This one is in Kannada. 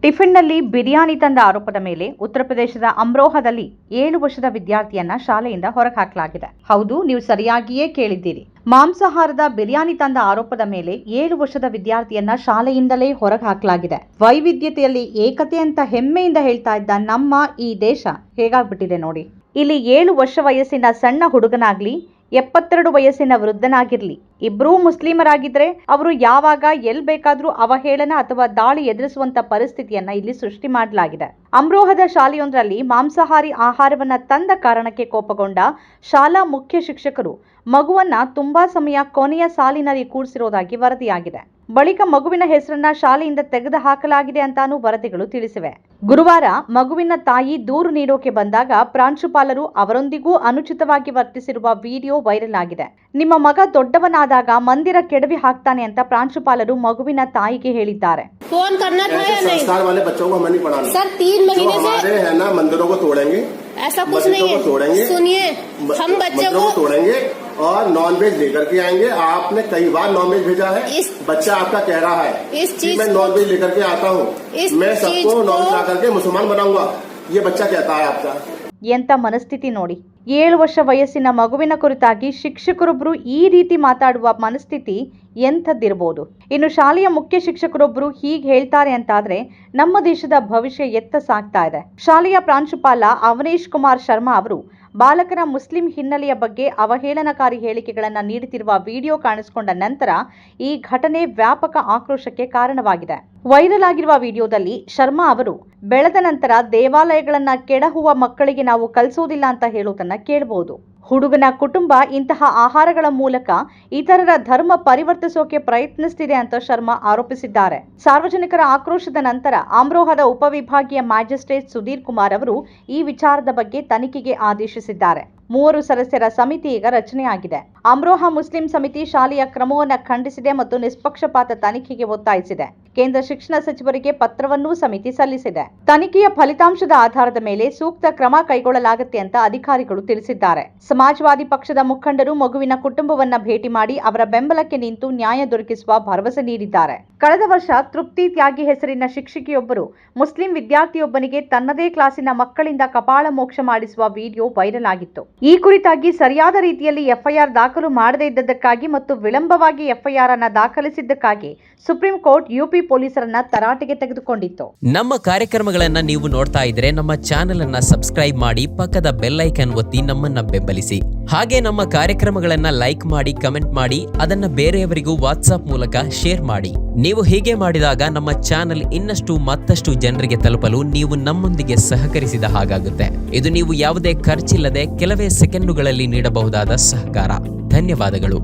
ಟಿಫಿನ್ನಲ್ಲಿ ಬಿರಿಯಾನಿ ತಂದ ಆರೋಪದ ಮೇಲೆ ಉತ್ತರ ಪ್ರದೇಶದ ಅಮ್ರೋಹಾದಲ್ಲಿ 7 ವರ್ಷದ ವಿದ್ಯಾರ್ಥಿಯನ್ನ ಶಾಲೆಯಿಂದ ಹೊರಹಾಕಲಾಗಿದೆ. ಹೌದು, ನೀವು ಸರಿಯಾಗಿಯೇ ಕೇಳಿದ್ದೀರಿ. ಮಾಂಸಾಹಾರದ ಬಿರಿಯಾನಿ ತಂದ ಆರೋಪದ ಮೇಲೆ 7 ವರ್ಷದ ವಿದ್ಯಾರ್ಥಿಯನ್ನ ಶಾಲೆಯಿಂದಲೇ ಹೊರಹಾಕಲಾಗಿದೆ. ವೈವಿಧ್ಯತೆಯಲ್ಲಿ ಏಕತೆ ಅಂತ ಹೆಮ್ಮೆಯಿಂದ ಹೇಳ್ತಾ ಇದ್ದ ನಮ್ಮ ಈ ದೇಶ ಹೇಗಾಗ್ಬಿಟ್ಟಿದೆ ನೋಡಿ. ಇಲ್ಲಿ 7 ವರ್ಷ ವಯಸ್ಸಿನ ಸಣ್ಣ ಹುಡುಗನಾಗ್ಲಿ 72 ವಯಸ್ಸಿನ ವೃದ್ಧನಾಗಿರ್ಲಿ, ಇಬ್ಬರೂ ಮುಸ್ಲಿಮರಾಗಿದ್ರೆ ಅವರು ಯಾವಾಗ ಎಲ್ಲಿ ಬೇಕಾದ್ರೂ ಅವಹೇಳನ ಅಥವಾ ದಾಳಿ ಎದುರಿಸುವಂತ ಪರಿಸ್ಥಿತಿಯನ್ನ ಇಲ್ಲಿ ಸೃಷ್ಟಿ ಮಾಡಲಾಗಿದೆ. ಅಮ್ರೋಹದ ಶಾಲೆಯೊಂದರಲ್ಲಿ ಮಾಂಸಾಹಾರಿ ಆಹಾರವನ್ನ ತಂದ ಕಾರಣಕ್ಕೆ ಕೋಪಗೊಂಡ ಶಾಲಾ ಮುಖ್ಯ ಶಿಕ್ಷಕರು ಮಗುವನ್ನ ತುಂಬಾ ಸಮಯ ಕೊನೆಯ ಸಾಲಿನಲ್ಲಿ ಕೂರಿಸಿರೋದಾಗಿ ವರದಿಯಾಗಿದೆ. ಬಳಿಕ ಮಗುವಿನ ಹೆಸರನ್ನ ಶಾಲೆಯಿಂದ ತೆಗೆದು ಹಾಕಲಾಗಿದೆ ಅಂತಾನೂ ವರದಿಗಳು ತಿಳಿಸಿವೆ. ಗುರುವಾರ ಮಗುವಿನ ತಾಯಿ ದೂರು ನೀಡೋಕೆ ಬಂದಾಗ ಪ್ರಾಂಶುಪಾಲರು ಅವರೊಂದಿಗೂ ಅನುಚಿತವಾಗಿ ವರ್ತಿಸಿರುವ ವಿಡಿಯೋ ವೈರಲ್ ಆಗಿದೆ. ನಿಮ್ಮ ಮಗ ದೊಡ್ಡವನಾದಾಗ ಮಂದಿರ ಕೆಡವಿ ಹಾಕ್ತಾನೆ ಅಂತ ಪ್ರಾಂಶುಪಾಲರು ಮಗುವಿನ ತಾಯಿಗೆ ಹೇಳಿದ್ದಾರೆ. फोन करना था या नहीं? संस्कार वाले बच्चों को हमें नहीं पढ़ाना सर 3 महीने से है ना, मंदिरों को तोड़ेंगे, ऐसा कुछ नहीं है। तोड़ेंगे, सुनिए, हम बच्चों को तोड़ेंगे और नॉनवेज लेकर के आएंगे। आपने कई बार नॉनवेज भेजा है, बच्चा आपका कह रहा है इस चीज मैं नॉनवेज लेकर के आता हूँ, मैं सबको नॉनवेज ला करके मुसलमान बनाऊंगा, ये बच्चा कहता है आपका। ಎಂತ ಮನಸ್ಥಿತಿ ನೋಡಿ. 7 ವರ್ಷ ವಯಸ್ಸಿನ ಮಗುವಿನ ಕುರಿತಾಗಿ ಶಿಕ್ಷಕರೊಬ್ಬರು ಈ ರೀತಿ ಮಾತಾಡುವ ಮನಸ್ಥಿತಿ ಎಂಥದ್ದಿರಬಹುದು. ಇನ್ನು ಶಾಲೆಯ ಮುಖ್ಯ ಶಿಕ್ಷಕರೊಬ್ಬರು ಹೀಗೆ ಹೇಳ್ತಾರೆ ಅಂತಾದ್ರೆ ನಮ್ಮ ದೇಶದ ಭವಿಷ್ಯ ಎತ್ತ ಸಾಗ್ತಾ ಇದೆ. ಶಾಲೆಯ ಪ್ರಾಂಶುಪಾಲ ಅವನೇಶ್ ಕುಮಾರ್ ಶರ್ಮಾ ಅವರು ಬಾಲಕನ ಮುಸ್ಲಿಂ ಹಿನ್ನೆಲೆಯ ಬಗ್ಗೆ ಅವಹೇಳನಕಾರಿ ಹೇಳಿಕೆಗಳನ್ನು ನೀಡುತ್ತಿರುವ ವಿಡಿಯೋ ಕಾಣಿಸಿಕೊಂಡ ನಂತರ ಈ ಘಟನೆ ವ್ಯಾಪಕ ಆಕ್ರೋಶಕ್ಕೆ ಕಾರಣವಾಗಿದೆ. ವೈರಲ್ ಆಗಿರುವ ವಿಡಿಯೋದಲ್ಲಿ ಶರ್ಮಾ ಅವರು ಬೆಳೆದ ನಂತರ ದೇವಾಲಯಗಳನ್ನ ಕೆಡಹುವ ಮಕ್ಕಳಿಗೆ ನಾವು ಕಲಿಸೋದಿಲ್ಲ ಅಂತ ಹೇಳೋದನ್ನ ಕೇಳಬಹುದು. ಹುಡುಗನ ಕುಟುಂಬ ಇಂತಹ ಆಹಾರಗಳ ಮೂಲಕ ಇತರರ ಧರ್ಮ ಪರಿವರ್ತಿಸೋಕೆ ಪ್ರಯತ್ನಿಸುತ್ತಿದೆ ಅಂತ ಶರ್ಮಾ ಆರೋಪಿಸಿದ್ದಾರೆ. ಸಾರ್ವಜನಿಕರ ಆಕ್ರೋಶದ ನಂತರ ಅಮ್ರೋಹದ ಉಪವಿಭಾಗೀಯ ಮ್ಯಾಜಿಸ್ಟ್ರೇಟ್ ಸುಧೀರ್ ಕುಮಾರ್ ಅವರು ಈ ವಿಚಾರದ ಬಗ್ಗೆ ತನಿಖೆಗೆ ಆದೇಶಿಸಿದ್ದಾರೆ. 3 ಸದಸ್ಯರ ಸಮಿತಿ ಈಗ ರಚನೆಯಾಗಿದೆ. ಅಮ್ರೋಹಾ ಮುಸ್ಲಿಂ ಸಮಿತಿ ಶಾಲೆಯ ಕ್ರಮವನ್ನು ಖಂಡಿಸಿದೆ ಮತ್ತು ನಿಷ್ಪಕ್ಷಪಾತ ತನಿಖೆಗೆ ಒತ್ತಾಯಿಸಿದೆ. ಕೇಂದ್ರ ಶಿಕ್ಷಣ ಸಚಿವರಿಗೆ ಪತ್ರವನ್ನೂ ಸಮಿತಿ ಸಲ್ಲಿಸಿದೆ. ತನಿಖೆಯ ಫಲಿತಾಂಶದ ಆಧಾರದ ಮೇಲೆ ಸೂಕ್ತ ಕ್ರಮ ಕೈಗೊಳ್ಳಲಾಗುತ್ತೆ ಅಂತ ಅಧಿಕಾರಿಗಳು ತಿಳಿಸಿದ್ದಾರೆ. ಸಮಾಜವಾದಿ ಪಕ್ಷದ ಮುಖಂಡರು ಮಗುವಿನ ಕುಟುಂಬವನ್ನ ಭೇಟಿ ಮಾಡಿ ಅವರ ಬೆಂಬಲಕ್ಕೆ ನಿಂತು ನ್ಯಾಯ ದೊರಕಿಸುವ ಭರವಸೆ ನೀಡಿದ್ದಾರೆ. ಕಳೆದ ವರ್ಷ ತೃಪ್ತಿ ತ್ಯಾಗಿ ಹೆಸರಿನ ಶಿಕ್ಷಕಿಯೊಬ್ಬರು ಮುಸ್ಲಿಂ ವಿದ್ಯಾರ್ಥಿಯೊಬ್ಬನಿಗೆ ತನ್ನದೇ ಕ್ಲಾಸಿನ ಮಕ್ಕಳಿಂದ ಕಪಾಳ ಮೋಕ್ಷ ಮಾಡಿಸುವ ವಿಡಿಯೋ ವೈರಲ್ ಆಗಿತ್ತು. ಈ ಕುರಿತಾಗಿ ಸರಿಯಾದ ರೀತಿಯಲ್ಲಿ ಎಫ್ಐಆರ್ ದಾಖಲು ಮಾಡದೇ ಇದ್ದಕ್ಕಾಗಿ ಮತ್ತು ವಿಳಂಬವಾಗಿ ಎಫ್ಐಆರ್ ಅನ್ನ ದಾಖಲಿಸಿದ್ದಕ್ಕಾಗಿ ಸುಪ್ರೀಂ ಕೋರ್ಟ್ ಯುಪಿ ಪೊಲೀಸರನ್ನ ತರಾಟೆಗೆ ತೆಗೆದುಕೊಂಡಿತ್ತು. ನಮ್ಮ ಕಾರ್ಯಕ್ರಮಗಳನ್ನ ನೀವು ನೋಡ್ತಾ ಇದ್ರೆ ನಮ್ಮ ಚಾನೆಲ್ ಅನ್ನ ಸಬ್ಸ್ಕ್ರೈಬ್ ಮಾಡಿ, ಪಕ್ಕದ ಬೆಲ್ ಐಕಾನ್ ಒತ್ತಿ ನಮ್ಮನ್ನ ಬೆಂಬಲಿಸಿ. ಹಾಗೆ ನಮ್ಮ ಕಾರ್ಯಕ್ರಮಗಳನ್ನ ಲೈಕ್ ಮಾಡಿ, ಕಮೆಂಟ್ ಮಾಡಿ, ಅದನ್ನ ಬೇರೆಯವರಿಗೂ ವಾಟ್ಸ್ಆಪ್ ಮೂಲಕ ಶೇರ್ ಮಾಡಿ. ನೀವು ಹೀಗೆ ಮಾಡಿದಾಗ ನಮ್ಮ ಚಾನೆಲ್ ಇನ್ನಷ್ಟು ಮತ್ತಷ್ಟು ಜನರಿಗೆ ತಲುಪಲು ನೀವು ನಮ್ಮೊಂದಿಗೆ ಸಹಕರಿಸಿದ ಹಾಗಾಗುತ್ತೆ. ಇದು ನೀವು ಯಾವುದೇ ಖರ್ಚಿಲ್ಲದೆ ಕೆಲವೇ ಸೆಕೆಂಡುಗಳಲ್ಲಿ ನೀಡಬಹುದಾದ ಸಹಕಾರ. ಧನ್ಯವಾದಗಳು.